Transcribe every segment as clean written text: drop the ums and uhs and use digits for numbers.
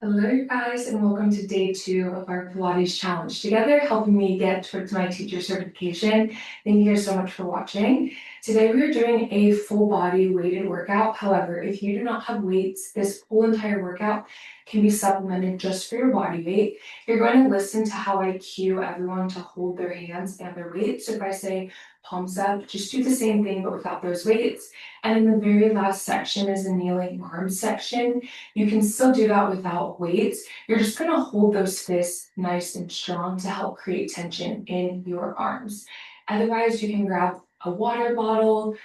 Hello, you guys, and welcome to day 2 of our Pilates challenge together, helping me get towards my teacher certification. Thank you guys so much for watching. Today we are doing a full body weighted workout. However, if you do not have weights, this whole entire workout can be supplemented just for your body weight. You're going to listen to how I cue everyone to hold their hands and their weights. So if I say palms up, just do the same thing but without those weights. And in the very last section is the kneeling arms section. You can still do that without weights. You're just going to hold those fists nice and strong to help create tension in your arms. Otherwise, you can grab a water bottle,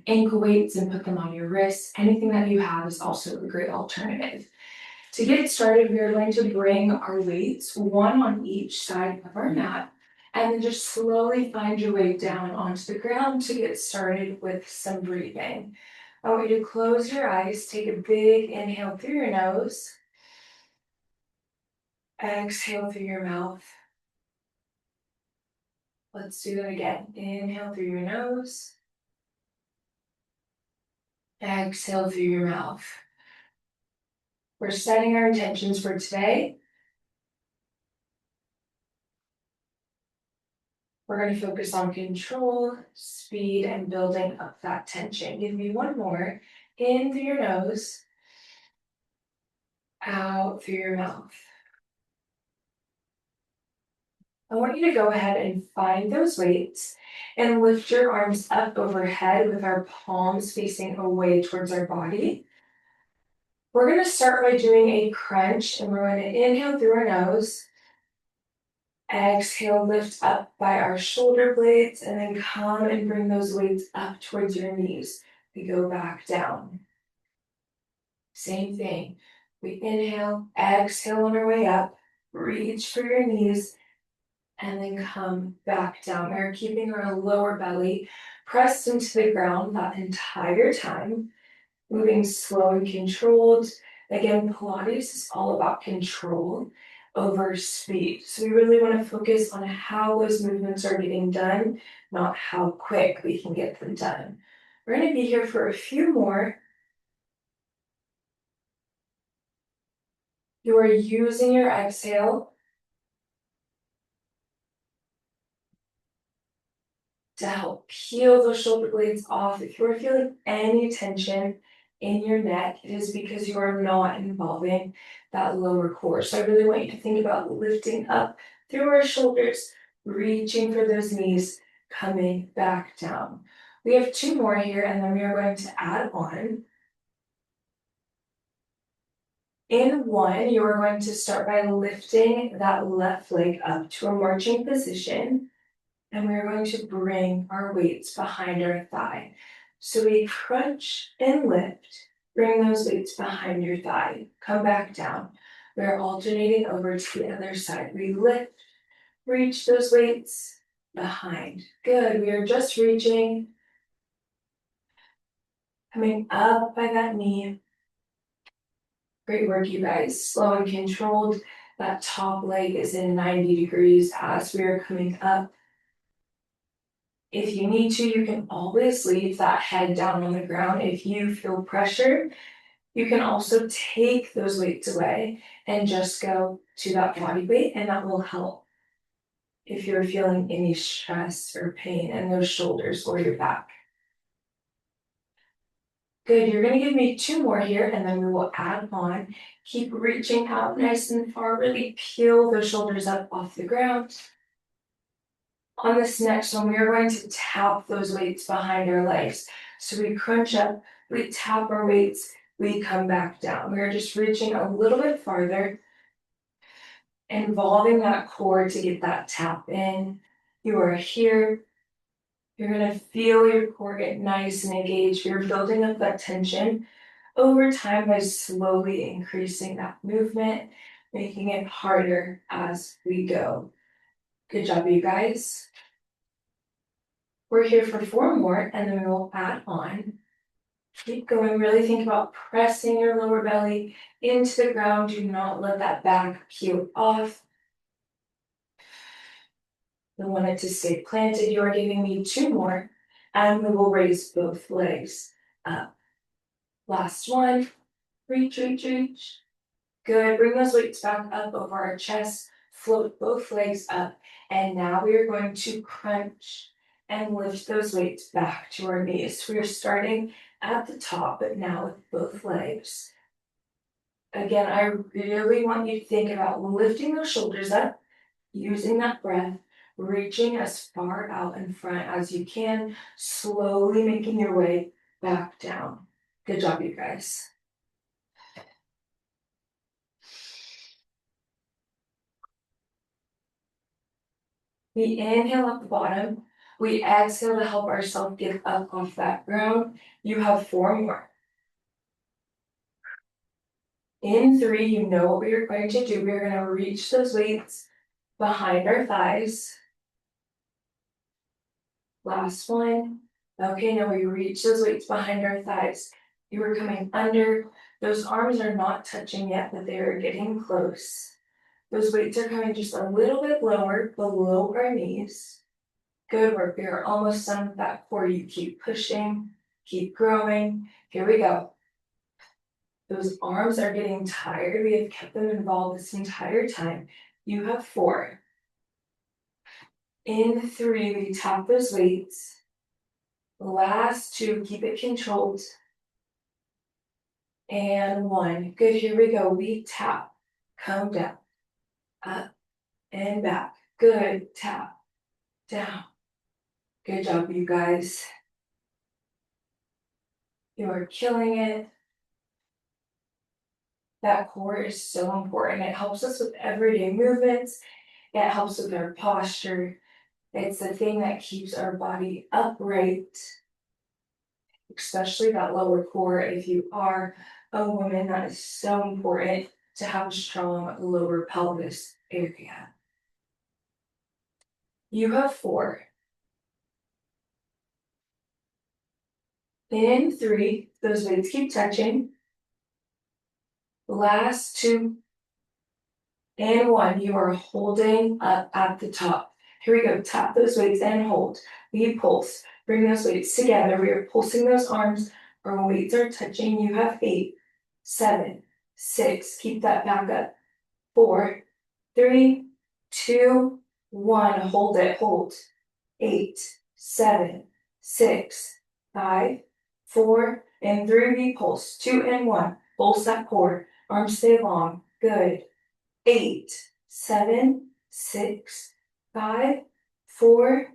ankle weights, and put them on your wrists. Anything that you have is also a great alternative. To get started, we are going to bring our weights, one on each side of our mat, and then just slowly find your way down onto the ground to get started with some breathing. I want you to close your eyes, take a big inhale through your nose, exhale through your mouth. Let's do that again. Inhale through your nose, exhale through your mouth. We're setting our intentions for today. We're going to focus on control, speed, and building up that tension. Give me one more. In through your nose, out through your mouth. I want you to go ahead and find those weights and lift your arms up overhead with our palms facing away towards our body. We're going to start by doing a crunch, and we're going to inhale through our nose. Exhale, lift up by our shoulder blades, and then come and bring those weights up towards your knees. We go back down. Same thing. We inhale, exhale on our way up, reach for your knees, and then come back down. We're keeping our lower belly pressed into the ground that entire time, moving slow and controlled. Again, Pilates is all about control over speed. So we really want to focus on how those movements are getting done, not how quick we can get them done. We're going to be here for a few more. You are using your exhale to help peel those shoulder blades off. If you're feeling any tension in your neck, it is because you are not involving that lower core. So I really want you to think about lifting up through our shoulders, reaching for those knees, coming back down. We have 2 more here, and then we are going to add on. In 1, you are going to start by lifting that left leg up to a marching position. And we're going to bring our weights behind our thigh. So we crunch and lift, bring those weights behind your thigh, come back down. We're alternating over to the other side. We lift, reach those weights behind. Good, we are just reaching, coming up by that knee. Great work, you guys. Slow and controlled. That top leg is in 90 degrees as we are coming up. If you need to, you can always leave that head down on the ground. If you feel pressure, you can also take those weights away and just go to that body weight, and that will help if you're feeling any stress or pain in those shoulders or your back. Good, you're going to give me 2 more here, and then we will add on. Keep reaching out nice and far, really peel those shoulders up off the ground. On this next one, we are going to tap those weights behind our legs. So we crunch up, we tap our weights, we come back down. We're just reaching a little bit farther, involving that core to get that tap in. You are here. You're going to feel your core get nice and engaged. You're building up that tension over time by slowly increasing that movement, making it harder as we go. Good job, you guys. We're here for 4 more, and then we'll add on. Keep going. Really think about pressing your lower belly into the ground. Do not let that back peel off. You want it to stay planted. You are giving me 2 more, and we will raise both legs up. Last one. Reach, reach, reach. Good, bring those weights back up over our chest, float both legs up, and now we are going to crunch and lift those weights back to our knees. We are starting at the top, but now with both legs. Again, I really want you to think about lifting those shoulders up, using that breath, reaching as far out in front as you can, slowly making your way back down. Good job, you guys. We inhale up the bottom. We exhale to help ourselves get up off that ground. You have 4 more. In 3, you know what we are going to do. We are going to reach those weights behind our thighs. Last one. Okay, now we reach those weights behind our thighs. You are coming under. Those arms are not touching yet, but they are getting close. Those weights are coming just a little bit lower, below our knees. Good work. We are almost done with that core. You keep pushing, keep growing. Here we go. Those arms are getting tired. We have kept them involved this entire time. You have 4. In 3, we tap those weights. Last 2, keep it controlled. And 1. Good, here we go. We tap, come down, up and back. Good, tap, down. Good job, you guys. You are killing it. That core is so important. It helps us with everyday movements. It helps with our posture. It's the thing that keeps our body upright, especially that lower core. If you are a woman, that is so important to have a strong lower pelvis area. You have 4. In 3, those weights keep touching. Last 2 and 1, you are holding up at the top. Here we go, tap those weights and hold. We pulse, bring those weights together. We are pulsing those arms. Our weights are touching. You have 8, 7, 6, keep that back up. 4, 3, 2, 1, hold it, hold. 8, 7, 6, 5, 4, and 3, we pulse. 2 and 1, pulse that core. Arms stay long, good. 8, 7, 6, 5, 4,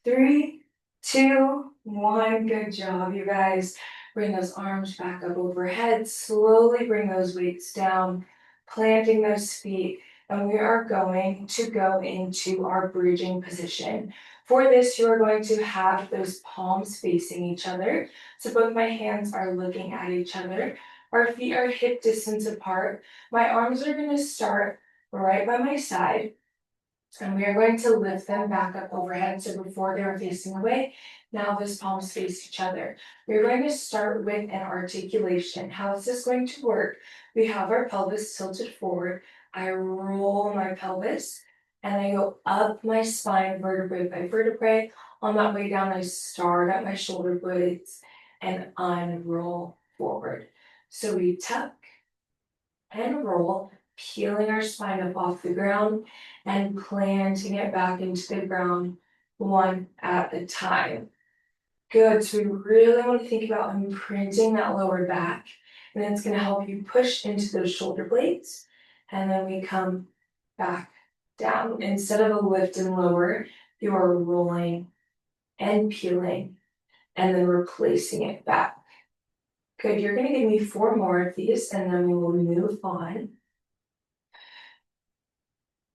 3, 2, 1. Good job, you guys. Bring those arms back up overhead. Slowly bring those weights down, planting those feet. And we are going to go into our bridging position. For this, you are going to have those palms facing each other. So both my hands are looking at each other. Our feet are hip distance apart. My arms are going to start right by my side. And we are going to lift them back up overhead. So before they were facing away, now those palms face each other. We're going to start with an articulation. How is this going to work? We have our pelvis tilted forward. I roll my pelvis and I go up my spine vertebrae by vertebrae. On that way down, I start at my shoulder blades and unroll forward. So we tuck and roll, peeling our spine up off the ground and planting it back into the ground one at a time. Good, so we really want to think about imprinting that lower back, and then it's going to help you push into those shoulder blades, and then we come back down. Instead of a lift and lower, you are rolling and peeling, and then replacing it back. Good, you're going to give me 4 more of these, and then we will move on.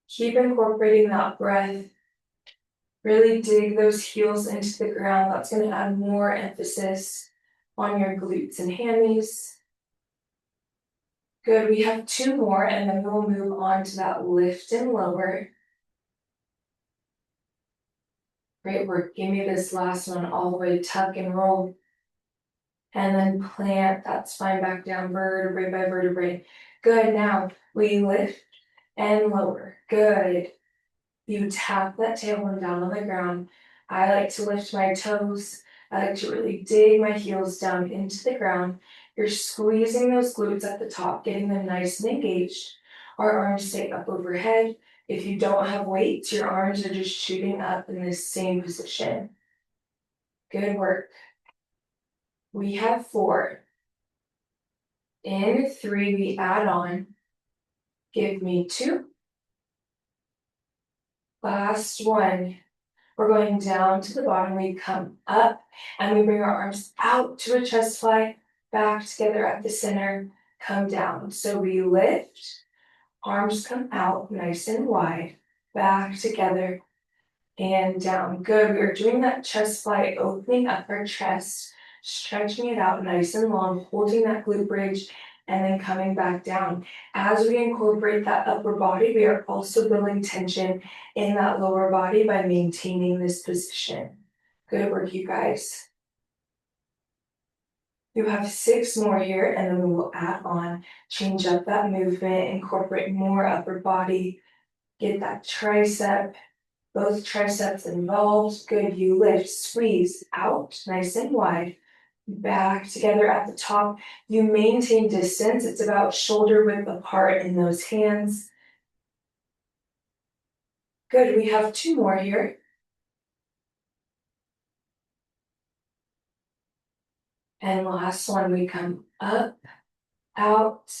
Keep incorporating that breath. Really dig those heels into the ground. That's going to add more emphasis on your glutes and hammies. Good, we have 2 more, and then we'll move on to that lift and lower. Great work. Give me this last one all the way, tuck and roll. And then plant that spine back down, vertebrae by vertebrae. Good, now we lift and lower. Good. You tap that tailbone down on the ground. I like to lift my toes. I like to really dig my heels down into the ground. You're squeezing those glutes at the top, getting them nice and engaged. Our arms stay up overhead. If you don't have weights, your arms are just shooting up in this same position. Good work. We have 4. In 3, we add on. Give me 2. Last 1. We're going down to the bottom. We come up and we bring our arms out to a chest fly, back together at the center, come down. So we lift, arms come out nice and wide, back together and down. Good. We are doing that chest fly, opening up our chest, stretching it out nice and long, holding that glute bridge, and then coming back down. As we incorporate that upper body, we are also building tension in that lower body by maintaining this position. Good work, you guys. You have 6 more here, and then we will add on, change up that movement, incorporate more upper body, get that tricep, both triceps involved. Good, you lift, squeeze out, nice and wide. Back together at the top. You maintain distance. It's about shoulder width apart in those hands. Good, we have 2 more here. And last one, we come up, out,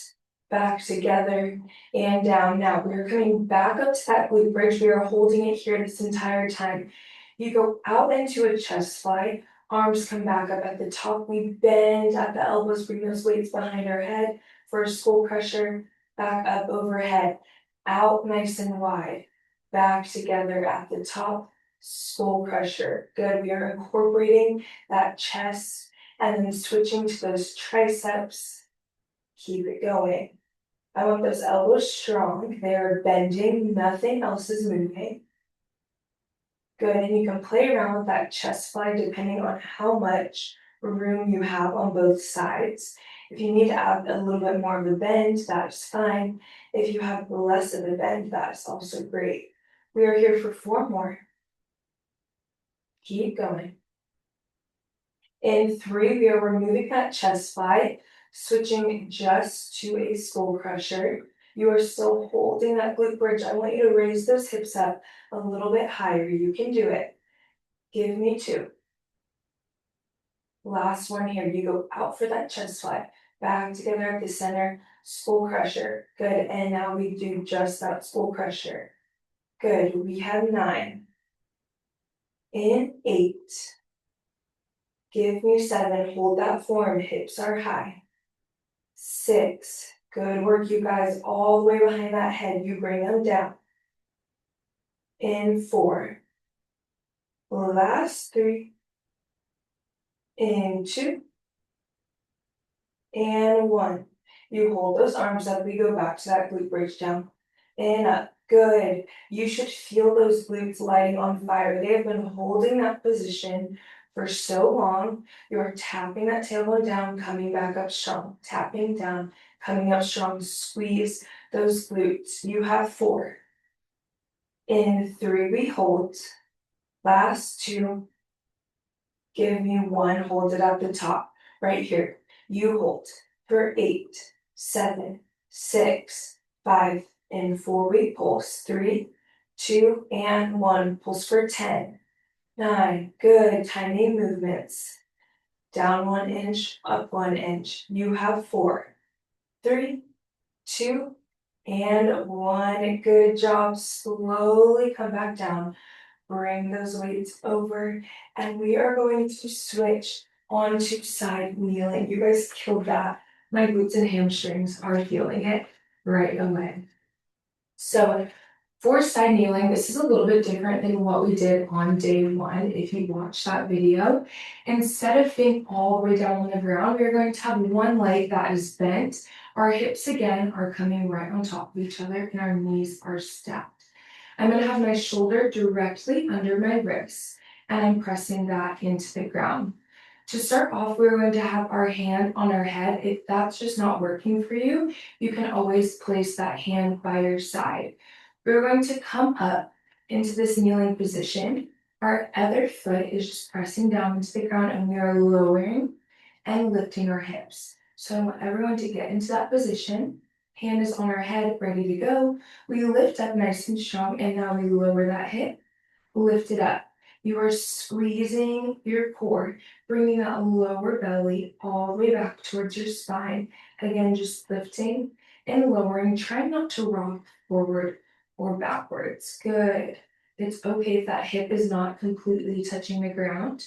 back together, and down. Now we're coming back up to that glute bridge. We are holding it here this entire time. You go out into a chest fly. Arms come back up at the top. We bend at the elbows, bring those weights behind our head for a skull crusher. Back up overhead, out nice and wide. Back together at the top, skull crusher. Good, we are incorporating that chest and then switching to those triceps. Keep it going. I want those elbows strong. They are bending, nothing else is moving. Good, and you can play around with that chest fly depending on how much room you have on both sides. If you need to add a little bit more of a bend, that's fine. If you have less of a bend, that's also great. We are here for 4 more. Keep going. In 3, we are removing that chest fly, switching just to a skull crusher. You are still holding that glute bridge. I want you to raise those hips up a little bit higher. You can do it. Give me 2. Last one here. You go out for that chest fly. Back together at the center. Skull crusher. Good. And now we do just that skull crusher. Good. We have 9. In 8. Give me 7. Hold that form. Hips are high. 6. Good work, you guys. All the way behind that head. You bring them down. In 4. Last 3. In 2. And 1. You hold those arms up. We go back to that glute bridge down. And up. Good. You should feel those glutes lighting on fire. They have been holding that position for so long. You're tapping that tailbone down, coming back up strong. Tapping down, coming up strong. Squeeze those glutes. You have 4. In 3, we hold. Last 2. Give me 1. Hold it at the top. Right here. You hold for 8, 7, 6, 5. In 4, we pulse. 3, 2, and 1. Pulse for 10, 9. Good. Tiny movements. Down 1 inch, up 1 inch. You have 4, 3, 2, and 1. Good job. Slowly come back down. Bring those weights over. And we are going to switch onto side kneeling. You guys killed that. My glutes and hamstrings are feeling it right away. So for side kneeling, this is a little bit different than what we did on day 1. If you watch that video, instead of being all the way down on the ground, we're going to have one leg that is bent. Our hips again are coming right on top of each other and our knees are stacked. I'm going to have my shoulder directly under my wrist and I'm pressing that into the ground. To start off, we're going to have our hand on our head. If that's just not working for you, you can always place that hand by your side. We're going to come up into this kneeling position. Our other foot is just pressing down into the ground and we are lowering and lifting our hips. So I want everyone to get into that position. Hand is on our head, ready to go. We lift up nice and strong, and now we lower that hip, lift it up. You are squeezing your core, bringing that lower belly all the way back towards your spine. Again, just lifting and lowering. Try not to rock forward or backwards. Good. It's okay if that hip is not completely touching the ground.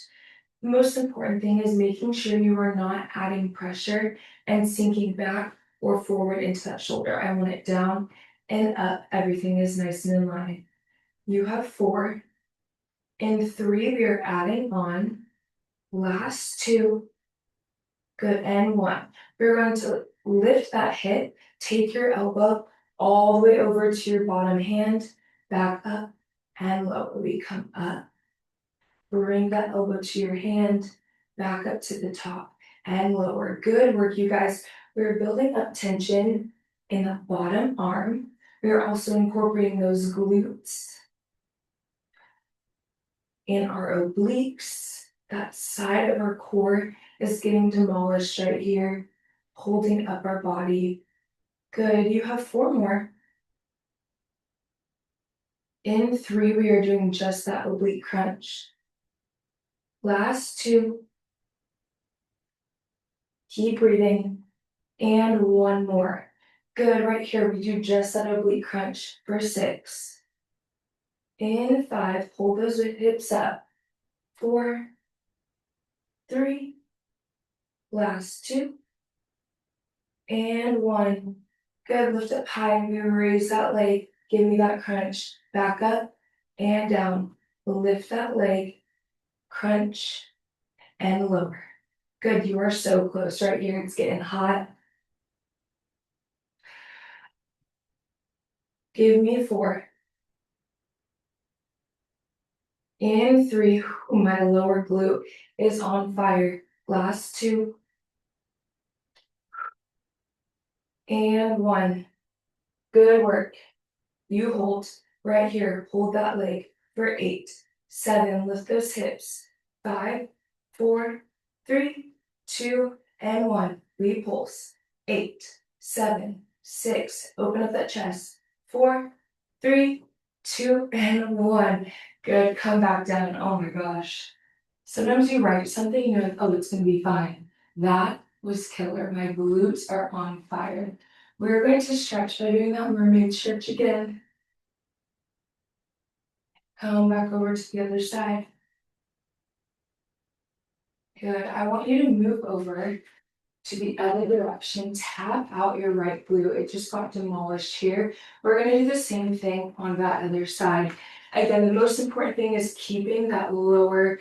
The most important thing is making sure you are not adding pressure and sinking back or forward into that shoulder. I want it down and up. Everything is nice and in line. You have 4. In 3, we are adding on. Last 2. Good. And 1. We're going to lift that hip. Take your elbow all the way over to your bottom hand. Back up and lower. We come up. Bring that elbow to your hand, back up to the top and lower. Good work, you guys. We're building up tension in the bottom arm. We are also incorporating those glutes in our obliques. That side of our core is getting demolished right here, holding up our body. Good, you have 4 more. In 3, we are doing just that oblique crunch. Last 2. Keep breathing. And 1 more. Good, right here, we do just that oblique crunch for 6. In 5, pull those hips up. 4, 3, last 2, and 1. Good, lift up high, we raise that leg, give me that crunch. Back up and down. Lift that leg, crunch, and lower. Good, you are so close right here, it's getting hot. Give me 4. In 3, my lower glute is on fire. Last 2. And 1. Good work. You hold right here. Hold that leg for 8, 7. Lift those hips. 5, 4, 3, 2, and 1. Repulse. 8, 7, 6. Open up that chest. 4, 3, 2, and 1. Good. Come back down. Oh my gosh. Sometimes you write something and you're like, oh, it's going to be fine. That was killer. My glutes are on fire. We're going to stretch by doing that mermaid stretch again. Come back over to the other side. Good. I want you to move over to the other direction. Tap out your right glute. It just got demolished here. We're going to do the same thing on that other side. Again, the most important thing is keeping that lower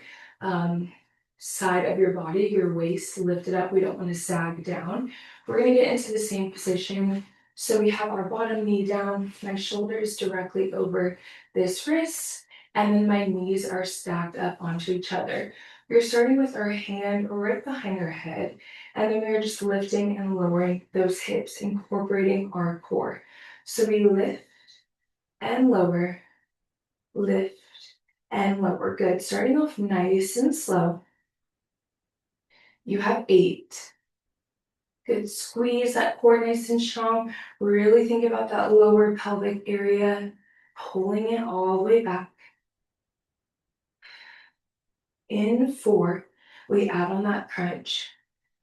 side of your body, your waist lifted up. We don't want to sag down. We're going to get into the same position. So we have our bottom knee down, my shoulders directly over this wrist, and then my knees are stacked up onto each other. We're starting with our hand right behind our head, and then we're just lifting and lowering those hips, incorporating our core. So we lift and lower, lift and lower. Good. Starting off nice and slow. You have 8. Good. Squeeze that core nice and strong. Really think about that lower pelvic area, pulling it all the way back. In 4, we add on that crunch.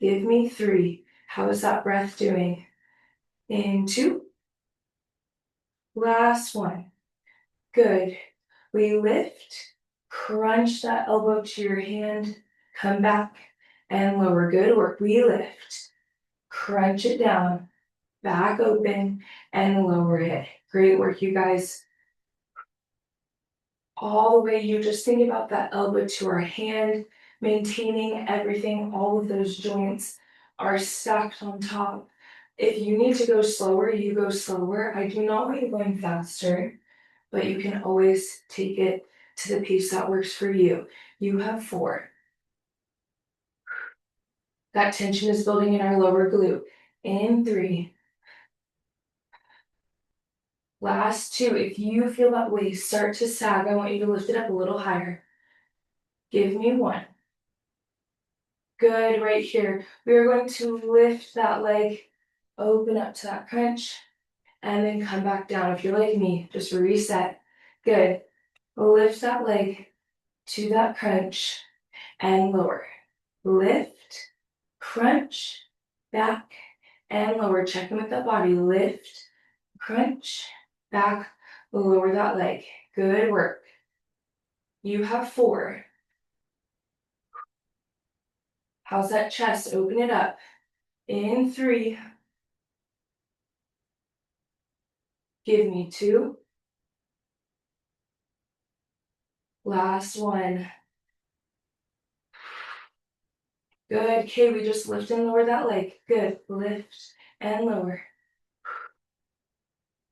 Give me 3. How is that breath doing? In 2. Last 1. Good. We lift, crunch that elbow to your hand, come back and lower. Good work. We lift, crunch it down, back open and lower it. Great work, you guys. All the way, you just think about that elbow to our hand, maintaining everything. All of those joints are stacked on top. If you need to go slower, you go slower. I do not want you going faster, but you can always take it to the pace that works for you. You have 4. That tension is building in our lower glute. In 3. Last 2. If you feel that waist start to sag, I want you to lift it up a little higher. Give me 1. Good, right here. We are going to lift that leg, open up to that crunch, and then come back down. If you're like me, just reset. Good. Lift that leg to that crunch and lower. Lift, crunch, back, and lower. Check in with that body. Lift, crunch, back, lower that leg. Good work. You have 4. How's that chest? Open it up. In 3. Give me 2. Last 1. Good. Okay, we just lift and lower that leg. Good. Lift and lower.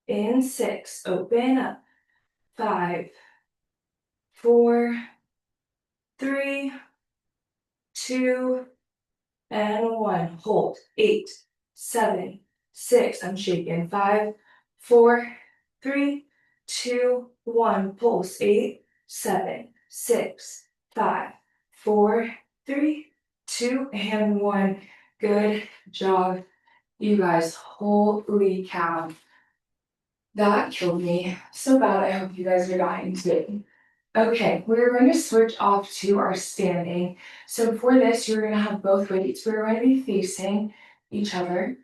In 6. Open up. 5, 4, 3, 2, and 1. Hold. 8, 7, 6. I'm shaking. 5, 4, 3, 2, 1. Pulse. 8, 7, 6, 5, 4, 3, 2, and 1. Good job, you guys. Holy cow. That killed me so bad. I hope you guys are dying today. Okay, we're going to switch off to our standing. So for this, you're going to have both weights. We're going to be facing each other.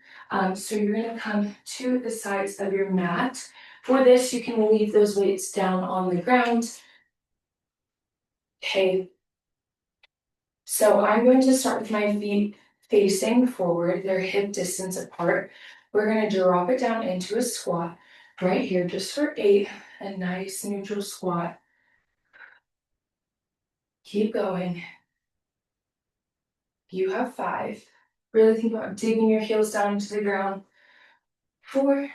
So you're going to come to the sides of your mat. For this, you can leave those weights down on the ground. Okay, so I'm going to start with my feet facing forward. They're hip distance apart. We're going to drop it down into a squat right here, just for 8, a nice neutral squat. Keep going. You have 5. Really think about digging your heels down into the ground. 4.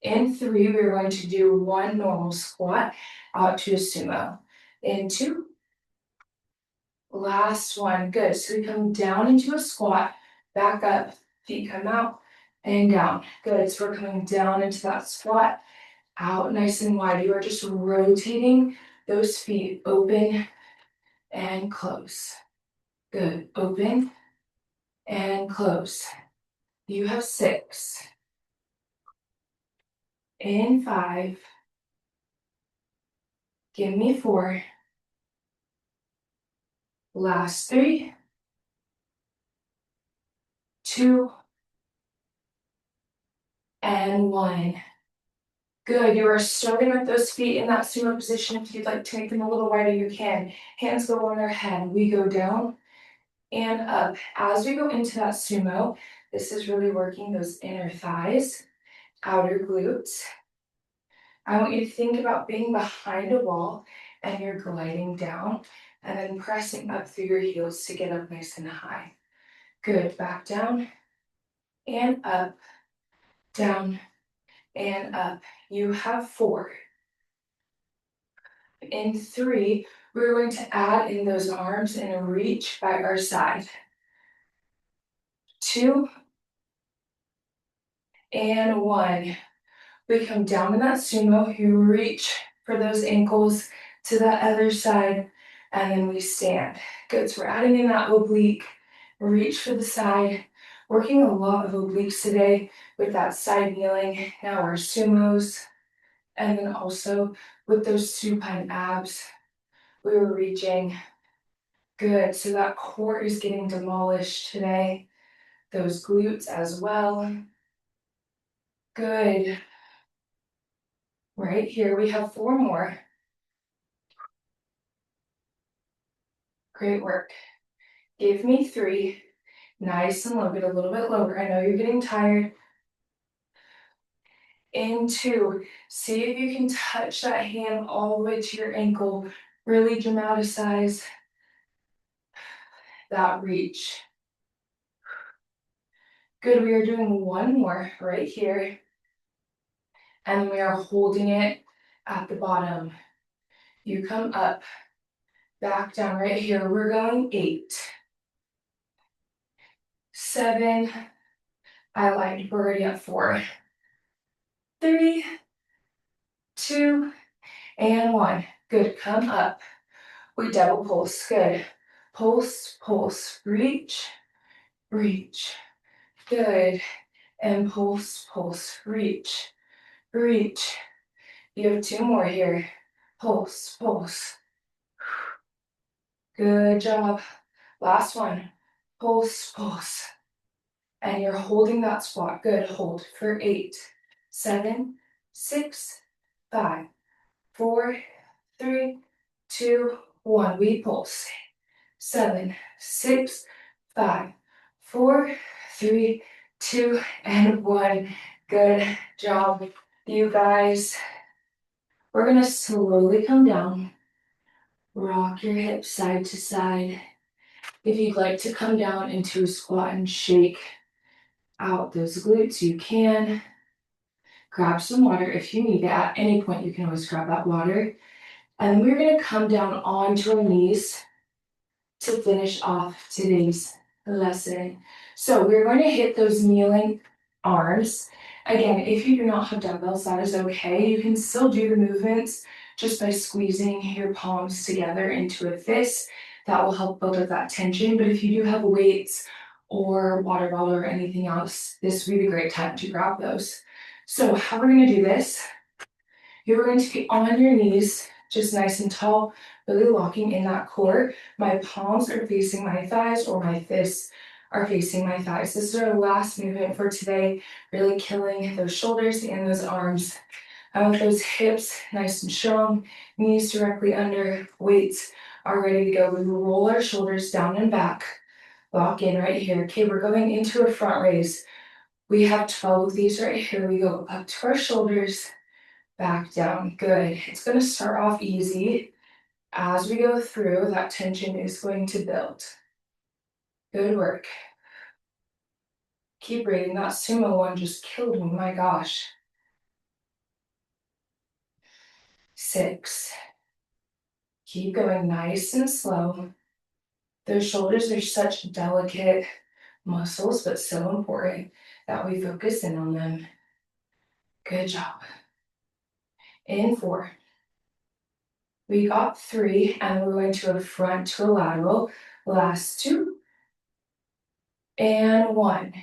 In 3, we're going to do 1 normal squat out to a sumo. In 2. Last 1. Good. So we come down into a squat, back up, feet come out, and down. Good. So we're coming down into that squat, out nice and wide. You are just rotating those feet open and close. Good. Open and close. You have 6. In 5. Give me 4. Last 3. 2. And 1. Good. You are starting with those feet in that sumo position. If you'd like to make them a little wider, you can. Hands go on their head. We go down and up. As we go into that sumo, this is really working those inner thighs, outer glutes. I want you to think about being behind a wall and you're gliding down and then pressing up through your heels to get up nice and high. Good. Back down and up, down and up. You have 4. In 3, we're going to add in those arms and a reach by our side. 2 and 1. We come down in that sumo, you reach for those ankles to that other side, and then we stand. Good, so we're adding in that oblique, reach for the side, working a lot of obliques today with that side kneeling. Now our sumos, and then also with those supine abs, we were reaching. Good, so that core is getting demolished today. Those glutes as well. Good. Right here, we have 4 more. Great work. Give me 3. Nice and low, get a little bit lower. I know you're getting tired. In 2, see if you can touch that hand all the way to your ankle. Really dramatize that reach. Good, we are doing 1 more right here. And we are holding it at the bottom. You come up, back down right here. We're going 8, 7. I lied, we're already at 4. 3, 2, and 1. Good, come up. We double pulse, good. Pulse, pulse, reach, reach. Good. And pulse, pulse, reach, reach. You have two more here. Pulse, pulse. Good job. Last one. Pulse, pulse. And you're holding that squat. Good. Hold for 8, 7, 6, 5, 4, 3, 2, 1. We pulse. 7, 6, 5, 4, 3, 2, and 1. Good job, you guys. We're gonna slowly come down. Rock your hips side to side. If you'd like to come down into a squat and shake out those glutes, you can. Grab some water if you need it. At any point, you can always grab that water. And we're gonna come down onto our knees to finish off today's lesson. So we're going to hit those kneeling arms. Again, if you do not have dumbbells, that is okay. You can still do the movements just by squeezing your palms together into a fist. That will help build up that tension. But if you do have weights or water bottle or anything else, this would be a great time to grab those. So how we're going to do this, you're going to be on your knees, just nice and tall, really locking in that core. My palms are facing my thighs or my fists are facing my thighs. This is our last movement for today, really killing those shoulders and those arms. I want those hips nice and strong, knees directly under, weights are ready to go. We will roll our shoulders down and back, lock in right here. Okay, we're going into a front raise. We have 12 of these right here. We go up to our shoulders, back down. Good. It's going to start off easy. As we go through, that tension is going to build. Good work. Keep breathing. That sumo one just killed me. My gosh. 6. Keep going nice and slow. Those shoulders are such delicate muscles, but so important that we focus in on them. Good job. In 4. We got 3, and we're going to a front to a lateral. Last 2. And 1.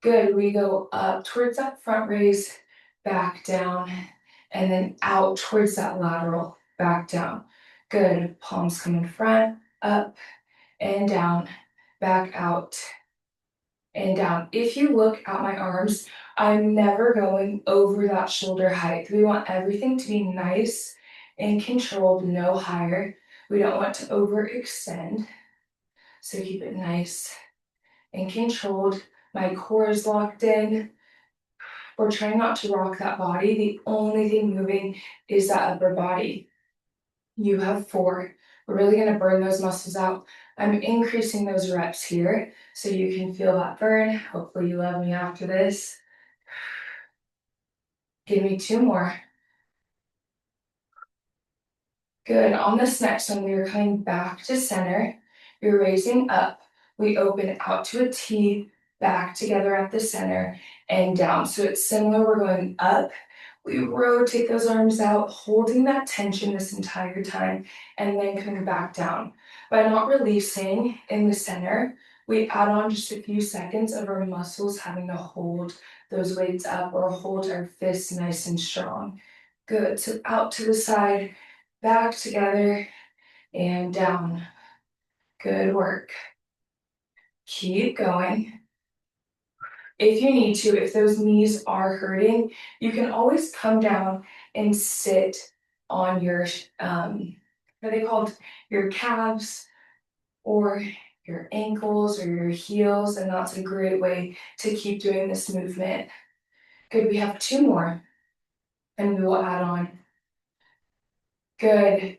Good. We go up towards that front raise, back down, and then out towards that lateral, back down. Good. Palms come in front, up and down, back out and down. If you look at my arms, I'm never going over that shoulder height. We want everything to be nice and controlled, no higher. We don't want to overextend. So keep it nice and controlled. My core is locked in. We're trying not to rock that body. The only thing moving is that upper body. You have 4. We're really going to burn those muscles out. I'm increasing those reps here so you can feel that burn. Hopefully you love me after this. Give me 2 more. Good. On this next one, we are coming back to center. You're raising up. We open out to a T, back together at the center, and down. So it's similar. We're going up. We rotate those arms out, holding that tension this entire time, and then coming back down. By not releasing in the center, we add on just a few seconds of our muscles having to hold those weights up or hold our fists nice and strong. Good. So out to the side, back together, and down. Good work. Keep going. If you need to, if those knees are hurting, you can always come down and sit on your, what are they called? Your calves or your ankles or your heels, and that's a great way to keep doing this movement. Good, we have 2 more, and we will add on. Good.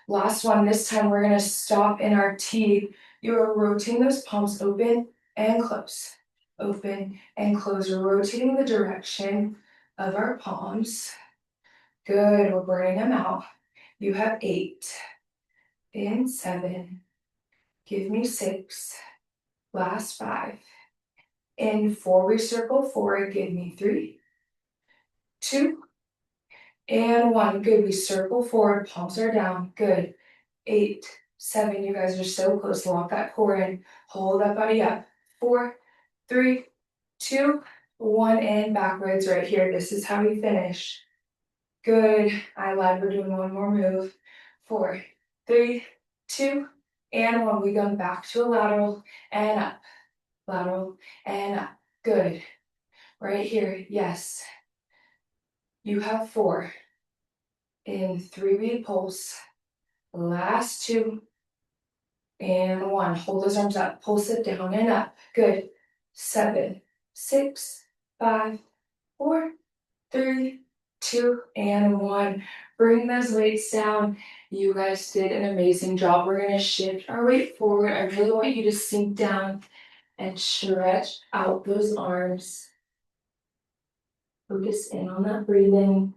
Last one, this time we're gonna stop in our T. You are rotating those palms open and close. Open and close. We're rotating the direction of our palms. Good, we're burning them out. You have 8. In 7. Give me 6. Last 5. In 4, we circle forward. Give me 3, 2, and 1. Good, we circle forward. Palms are down. Good. 8, 7, you guys are so close. Lock that core in. Hold that body up. 4, 3, 2, 1, and backwards right here. This is how we finish. Good. I lied. We're doing one more move. 4, 3, 2, and 1. We go back to a lateral and up. Lateral and up. Good. Right here. Yes. You have 4. In 3 beat pulse. Last 2. And 1. Hold those arms up. Pulse it down and up. Good. 7, 6, 5, 4, 3, 2, and 1. Bring those weights down. You guys did an amazing job. We're going to shift our weight forward. I really want you to sink down and stretch out those arms. Focus in on that breathing.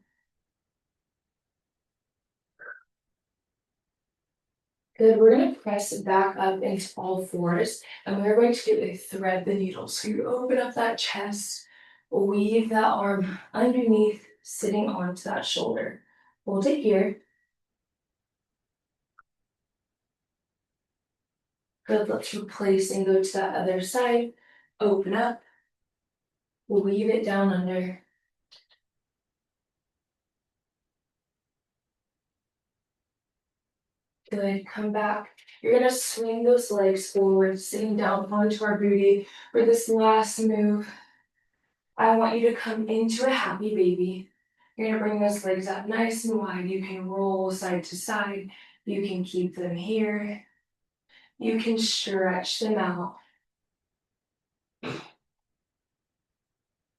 Good. We're going to press back up into all fours, and we're going to thread the needle. So you open up that chest, weave that arm underneath, sitting onto that shoulder. Hold it here. Good. Let's replace and go to that other side. Open up. Weave it down under. Good. Come back. You're going to swing those legs forward, sitting down onto our booty for this last move. I want you to come into a happy baby. You're going to bring those legs up nice and wide. You can roll side to side. You can keep them here. You can stretch them out.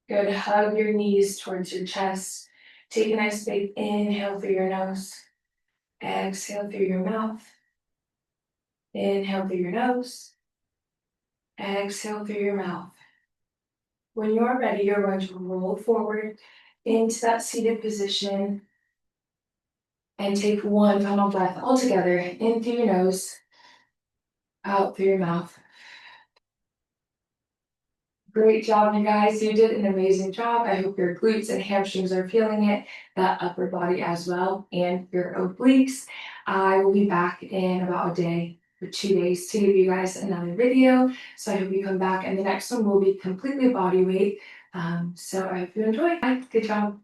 Good. Hug your knees towards your chest. Take a nice big inhale through your nose. Exhale through your mouth. Inhale through your nose. Exhale through your mouth. When you're ready, you're going to roll forward into that seated position and take one final breath all together in through your nose, out through your mouth. Great job, you guys. You did an amazing job. I hope your glutes and hamstrings are feeling it, that upper body as well, and your obliques. I will be back in about a day or 2 days to give you guys another video. So I hope you come back, and the next one will be completely body weight. So I hope you enjoy. Good job.